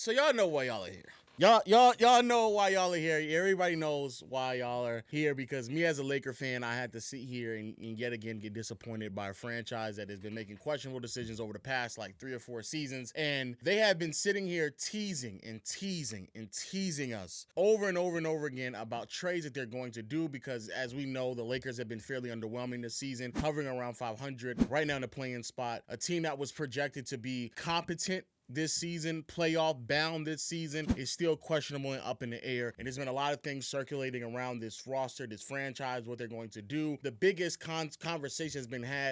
So y'all know why y'all are here. Y'all know why y'all are here. Everybody knows why y'all are here because me as a Laker fan, I had to sit here and yet again get disappointed by a franchise that has been making questionable decisions over the past like 3 or 4 seasons. And they have been sitting here teasing us over and over and over again about trades that they're going to do because as we know, the Lakers have been fairly underwhelming this season, hovering around 500, right now in the play-in spot. A team that was projected to be competent this season, playoff bound this season, is still questionable and up in the air. And there's been a lot of things circulating around this roster, this franchise, what they're going to do. The biggest conversation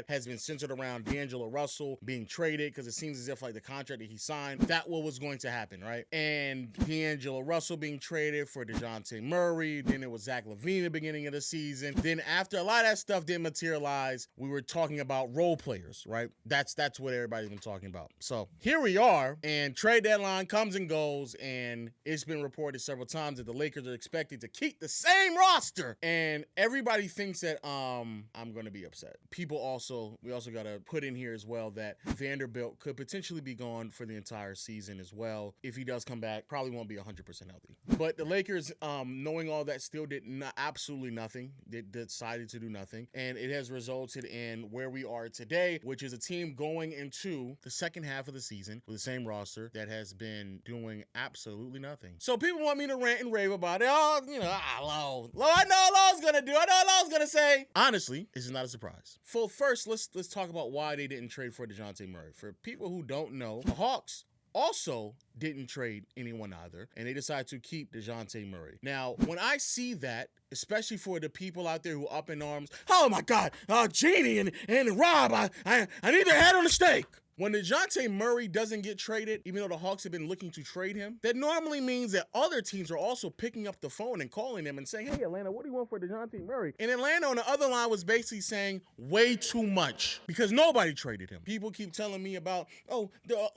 has been centered around D'Angelo Russell being traded because it seems as if like the contract that he signed, that what was going to happen, right? And D'Angelo Russell being traded for Dejounte Murray. Then it was Zach LaVine at the beginning of the season. Then after a lot of that stuff didn't materialize, we were talking about role players, right? That's what everybody's been talking about. So here we are. And trade deadline comes and goes, and it's been reported several times that the Lakers are expected to keep the same roster. And everybody thinks that I'm going to be upset. We also got to put in here as well that Vanderbilt could potentially be gone for the entire season as well. If he does come back, probably won't be 100% healthy. But the Lakers, knowing all that, still did absolutely nothing. They decided to do nothing. And it has resulted in where we are today, which is a team going into the second half of the season with the same roster that has been doing absolutely nothing. So people want me to rant and rave about it. Oh, I know Lowe's gonna do. I know Lowe's gonna say. Honestly, this is not a surprise. First, let's talk about why they didn't trade for Dejounte Murray. For people who don't know, the Hawks also didn't trade anyone either, and they decided to keep Dejounte Murray. Now, when I see that, especially for the people out there who are up in arms, oh my God, Jeannie and Rob, I need their head on the stake. When Dejounte Murray doesn't get traded, even though the Hawks have been looking to trade him, that normally means that other teams are also picking up the phone and calling them and saying, hey, Atlanta, what do you want for Dejounte Murray? And Atlanta on the other line was basically saying way too much because nobody traded him. People keep telling me about,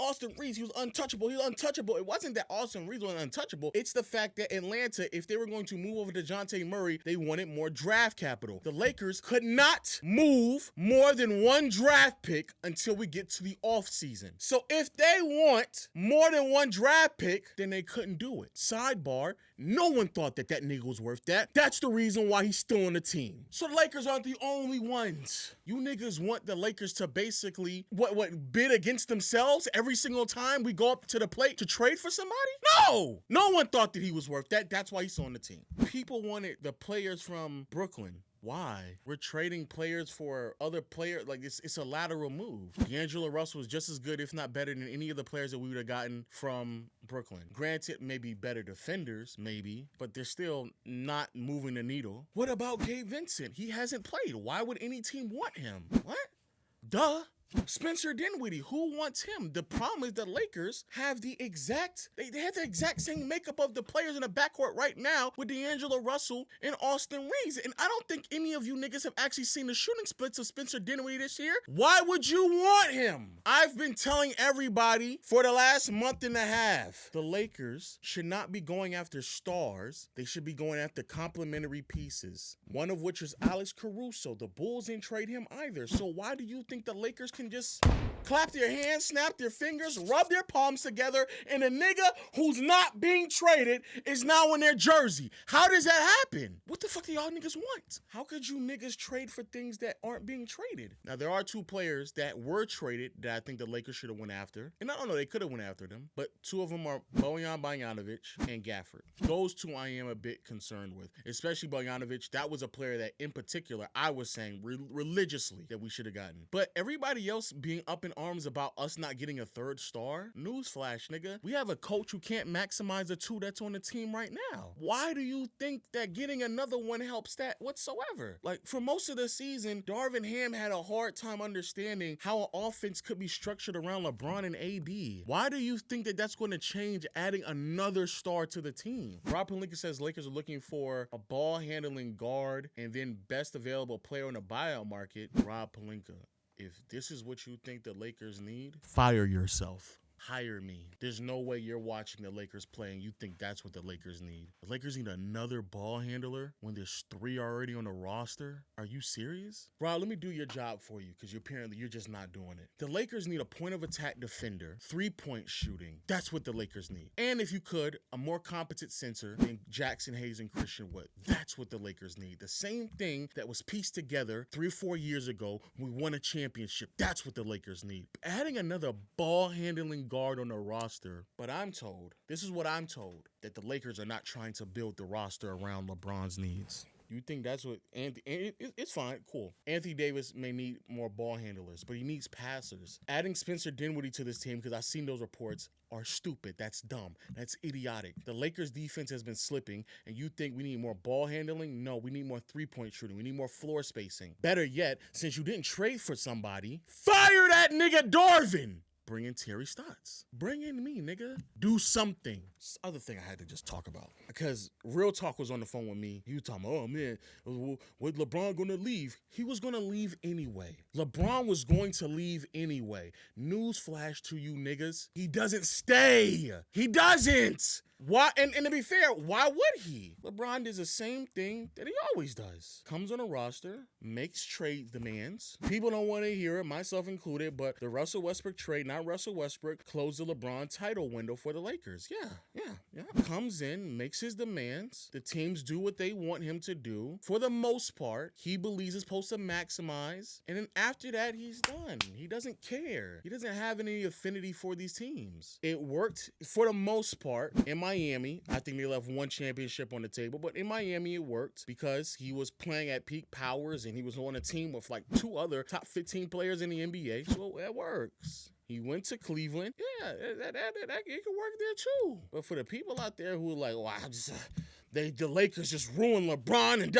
Austin Reeves, he was untouchable. It wasn't that Austin Reeves was untouchable. It's the fact that Atlanta, if they were going to move over Dejounte Murray, they wanted more draft capital. The Lakers could not move more than one draft pick until we get to the off season. So if they want more than one draft pick, then they couldn't do it. Sidebar, no one thought that nigga was worth that. That's the reason why he's still on the team. So the Lakers aren't the only ones. You niggas want the Lakers to basically, bid against themselves every single time we go up to the plate to trade for somebody? No! No one thought that he was worth that. That's why he's still on the team. People wanted the players from Brooklyn. Why? We're trading players for other players. Like, it's a lateral move. D'Angelo Russell was just as good, if not better, than any of the players that we would have gotten from Brooklyn. Granted, maybe better defenders, maybe, but they're still not moving the needle. What about Gabe Vincent? He hasn't played. Why would any team want him? What? Duh. Spencer Dinwiddie, who wants him? The problem is the Lakers have they have the exact same makeup of the players in the backcourt right now with D'Angelo Russell and Austin Reeves. And I don't think any of you niggas have actually seen the shooting splits of Spencer Dinwiddie this year. Why would you want him? I've been telling everybody for the last month and a half, the Lakers should not be going after stars. They should be going after complementary pieces. One of which is Alex Caruso. The Bulls didn't trade him either. So why do you think the Lakers can just clap their hands, snap their fingers, rub their palms together, and a nigga who's not being traded is now in their jersey? How does that happen? What the fuck do y'all niggas want? How could you niggas trade for things that aren't being traded? Now, there are 2 players that were traded that I think the Lakers should have went after. And I don't know, they could have went after them, but 2 of them are Bojan Bogdanovic and Gafford. Those 2 I am a bit concerned with, especially Bogdanovic. That was a player that, in particular, I was saying religiously that we should have gotten. But everybody else being up in arms about us not getting a 3rd star, newsflash, nigga. We have a coach who can't maximize the 2 that's on the team right now. Why do you think that getting another one helps that whatsoever? Like, for most of the season, Darvin Ham had a hard time understanding how an offense could be structured around LeBron and AD. Why do you think that that's going to change adding another star to the team? Rob Pelinka says Lakers are looking for a ball-handling guard and then best available player on the buyout market. Rob Pelinka, if this is what you think the Lakers need, fire yourself. hire me. There's no way you're watching the Lakers play and you think that's what the Lakers need. The Lakers need another ball handler when there's 3 already on the roster? Are you serious? Rob, let me do your job for you because apparently you're just not doing it. The Lakers need a point of attack defender, 3-point shooting. That's what the Lakers need. And if you could, a more competent center than Jackson Hayes and Christian Wood. That's what the Lakers need. The same thing that was pieced together 3 or 4 years ago when we won a championship. That's what the Lakers need. Adding another ball handling guard on the roster. But I'm told, this is what I'm told, that the Lakers are not trying to build the roster around LeBron's needs. You think that's what it's fine, cool. Anthony Davis may need more ball handlers, but he needs passers. Adding Spencer Dinwiddie to this team, because I've seen those reports, are stupid. That's dumb. That's idiotic. The Lakers defense has been slipping, and you think we need more ball handling? No, we need more 3-point shooting. We need more floor spacing. Better yet, since you didn't trade for somebody, fire that nigga Darvin! Bring in Terry Stotts. Bring in me, nigga. Do something. It's the other thing I had to just talk about. Because Real Talk was on the phone with me. He was talking, oh man, was LeBron gonna leave? He was gonna leave anyway. LeBron was going to leave anyway. Newsflash to you niggas. He doesn't stay. He doesn't. Why? And to be fair, why would he? LeBron does the same thing that he always does. Comes on a roster, makes trade demands. People don't want to hear it, myself included, but the Russell Westbrook trade, not Russell Westbrook, closed the LeBron title window for the Lakers. Yeah. Comes in, makes his demands. The teams do what they want him to do. For the most part, he believes it's supposed to maximize. And then after that, he's done. He doesn't care. He doesn't have any affinity for these teams. It worked for the most part in Miami. I think they left 1 championship on the table, but in Miami it worked because he was playing at peak powers and he was on a team with like 2 other top 15 players in the NBA, so it works. He went to Cleveland. Yeah, it can work there too. But for the people out there who are like, wow, the Lakers just ruined LeBron and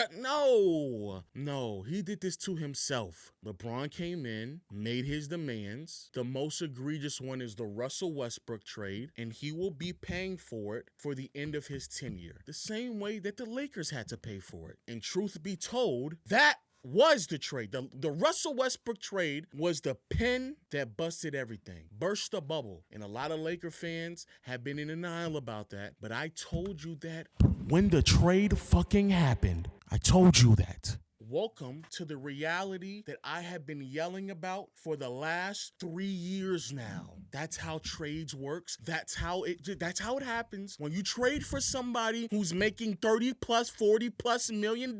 no, he did this to himself. LeBron came in, made his demands. The most egregious one is the Russell Westbrook trade, and he will be paying for it for the end of his tenure. The same way that the Lakers had to pay for it. And truth be told, that was the trade. The Russell Westbrook trade was the pin that busted everything. Burst the bubble. And a lot of Laker fans have been in denial about that. But I told you that when the trade fucking happened. I told you that. Welcome to the reality that I have been yelling about for the last 3 years now. That's how trades works. That's how it happens. When you trade for somebody who's making 30 plus, 40 plus $1 million,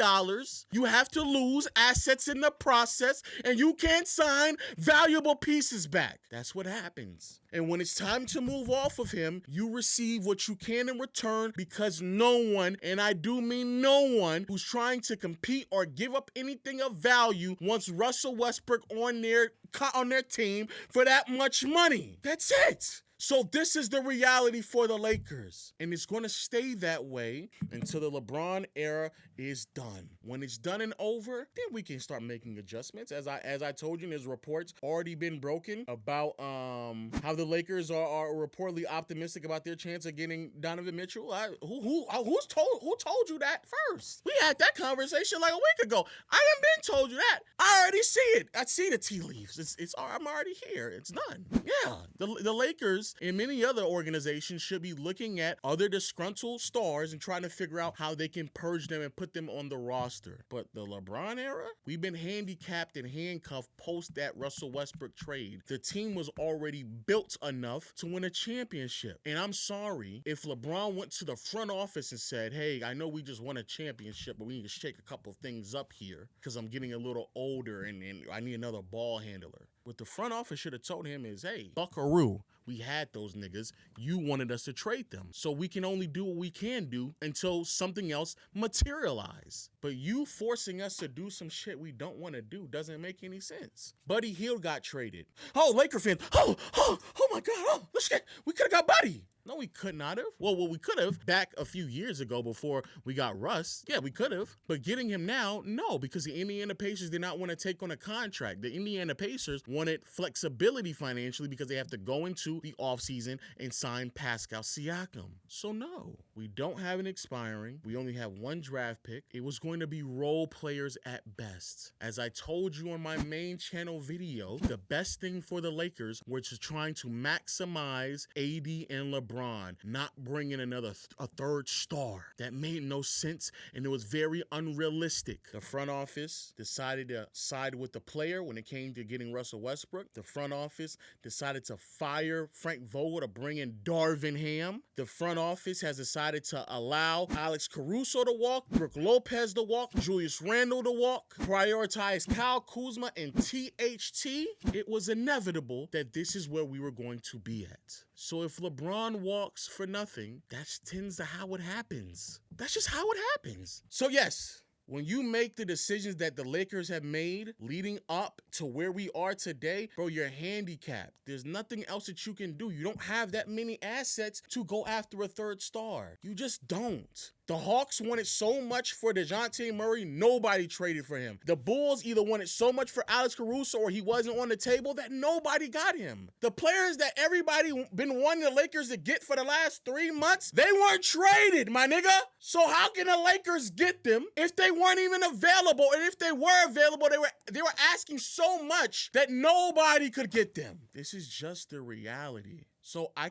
you have to lose assets in the process and you can't sign valuable pieces back. That's what happens. And when it's time to move off of him, you receive what you can in return because no one, and I do mean no one, who's trying to compete or give up anything of value wants Russell Westbrook on their team for that much money. That's it. So this is the reality for the Lakers. And it's going to stay that way until the LeBron era is done. When it's done and over, then we can start making adjustments. As I told you, there's reports already been broken about how the Lakers are reportedly optimistic about their chance of getting Donovan Mitchell. Who told you that first? We had that conversation like a week ago. I haven't been told you that. I already see it. I see the tea leaves. I'm already here. It's done. Yeah. The Lakers and many other organizations should be looking at other disgruntled stars and trying to figure out how they can purge them and put them on the roster. But the LeBron era, we've been handicapped and handcuffed post that Russell Westbrook trade. The team was already built enough to win a championship. And I'm sorry if LeBron went to the front office and said, hey, I know we just won a championship, but we need to shake a couple of things up here because I'm getting a little older and I need another ball handler. What the front office should have told him is, hey, buckaroo, we had those niggas. You wanted us to trade them. So we can only do what we can do until something else materializes. But you forcing us to do some shit we don't want to do doesn't make any sense. Buddy Hield got traded. Oh, Laker fans. Oh my God. We could have got Buddy. No, we could not have. Well, we could have back a few years ago before we got Russ. Yeah, we could have. But getting him now, no, because the Indiana Pacers did not want to take on a contract. The Indiana Pacers wanted flexibility financially because they have to go into the offseason and sign Pascal Siakam. So no, we don't have an expiring. We only have one draft pick. It was going to be role players at best. As I told you on my main channel video, the best thing for the Lakers was trying to maximize AD and LeBron, not bring in a third star. That made no sense, and it was very unrealistic. The front office decided to side with the player when it came to getting Russell Westbrook. The front office decided to fire Frank Vogel to bring in Darvin Ham. The front office has decided to allow Alex Caruso to walk, Brook Lopez to walk, Julius Randle to walk, prioritize Kyle Kuzma and THT. It was inevitable that this is where we were going to be at. So if LeBron walks for nothing, that tends to how it happens. That's just how it happens. So yes, when you make the decisions that the Lakers have made leading up to where we are today, bro, you're handicapped. There's nothing else that you can do. You don't have that many assets to go after a third star. You just don't. The Hawks wanted so much for Dejounte Murray, nobody traded for him. The Bulls either wanted so much for Alex Caruso or he wasn't on the table that nobody got him. The players that everybody been wanting the Lakers to get for the last 3 months, they weren't traded, my nigga. So how can the Lakers get them if they weren't even available? And if they were available, they were asking so much that nobody could get them. This is just the reality. So I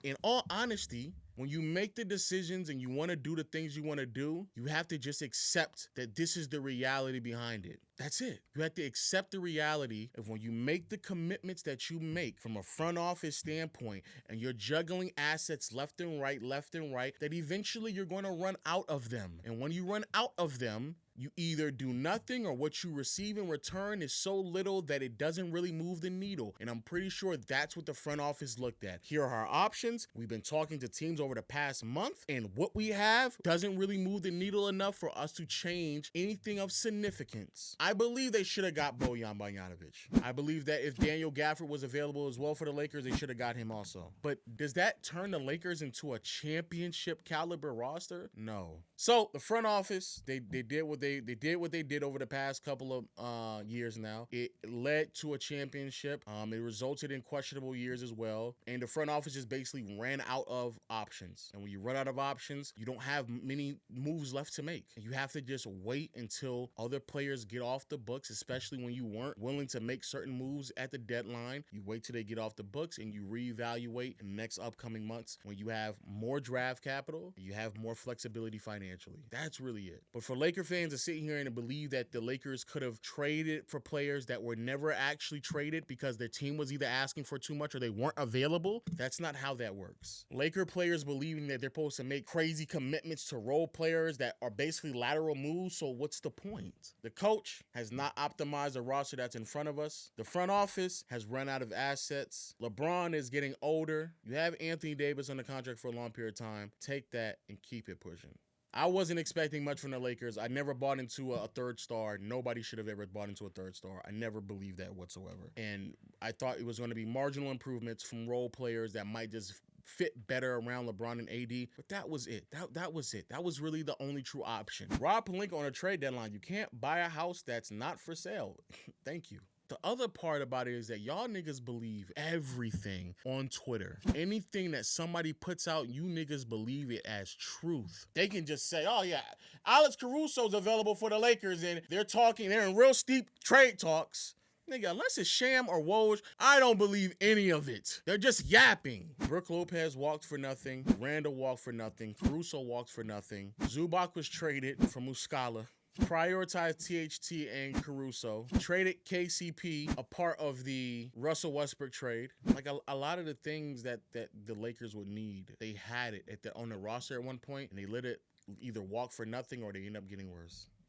in all honesty, when you make the decisions and you want to do the things you want to do, you have to just accept that this is the reality behind it. That's it. You have to accept the reality of when you make the commitments that you make from a front office standpoint and you're juggling assets left and right, that eventually you're going to run out of them. And when you run out of them, you either do nothing or what you receive in return is so little that it doesn't really move the needle. And I'm pretty sure that's what the front office looked at. Here are our options. We've been talking to teams over the past month, and what we have doesn't really move the needle enough for us to change anything of significance. I believe they should have got Bojan Bogdanovic. I believe that if Daniel Gafford was available as well for the Lakers, they should have got him also. But does that turn the Lakers into a championship caliber roster? No. So the front office, they did what they did over the past couple of years now. It led to a championship. It resulted in questionable years as well. And the front office just basically ran out of options. And when you run out of options, you don't have many moves left to make. You have to just wait until other players get off the books, especially when you weren't willing to make certain moves at the deadline. You wait till they get off the books and you reevaluate in the next upcoming months when you have more draft capital, you have more flexibility financially. That's really it. But for Laker fans to sit here and to believe that the Lakers could have traded for players that were never actually traded because their team was either asking for too much or they weren't available, that's not how that works. Laker players believing that they're supposed to make crazy commitments to role players that are basically lateral moves, so what's the point? The coach has not optimized the roster that's in front of us. The front office has run out of assets. LeBron is getting older. You have Anthony Davis on the contract for a long period of time. Take that and keep it pushing. I wasn't expecting much from the Lakers. I never bought into a third star. Nobody should have ever bought into a third star. I never believed that whatsoever. And I thought it was going to be marginal improvements from role players that might just fit better around LeBron and AD, but that was it. That was it. That was really the only true option. Rob Pelinka on a trade deadline. You can't buy a house that's not for sale. Thank you. The other part about it is that y'all niggas believe everything on Twitter. Anything that somebody puts out, you niggas believe it as truth. They can just say, oh yeah, Alex Caruso's available for the Lakers and they're in real steep trade talks. Nigga, unless it's sham or Woj, I don't believe any of it. They're just yapping. Brook Lopez walked for nothing. Randall walked for nothing. Caruso walked for nothing. Zubac was traded from Muscala. Prioritized THT and Caruso. Traded KCP, a part of the Russell Westbrook trade. Like a lot of the things that the Lakers would need, they had it on the roster at one point, and they let it either walk for nothing or they end up getting worse.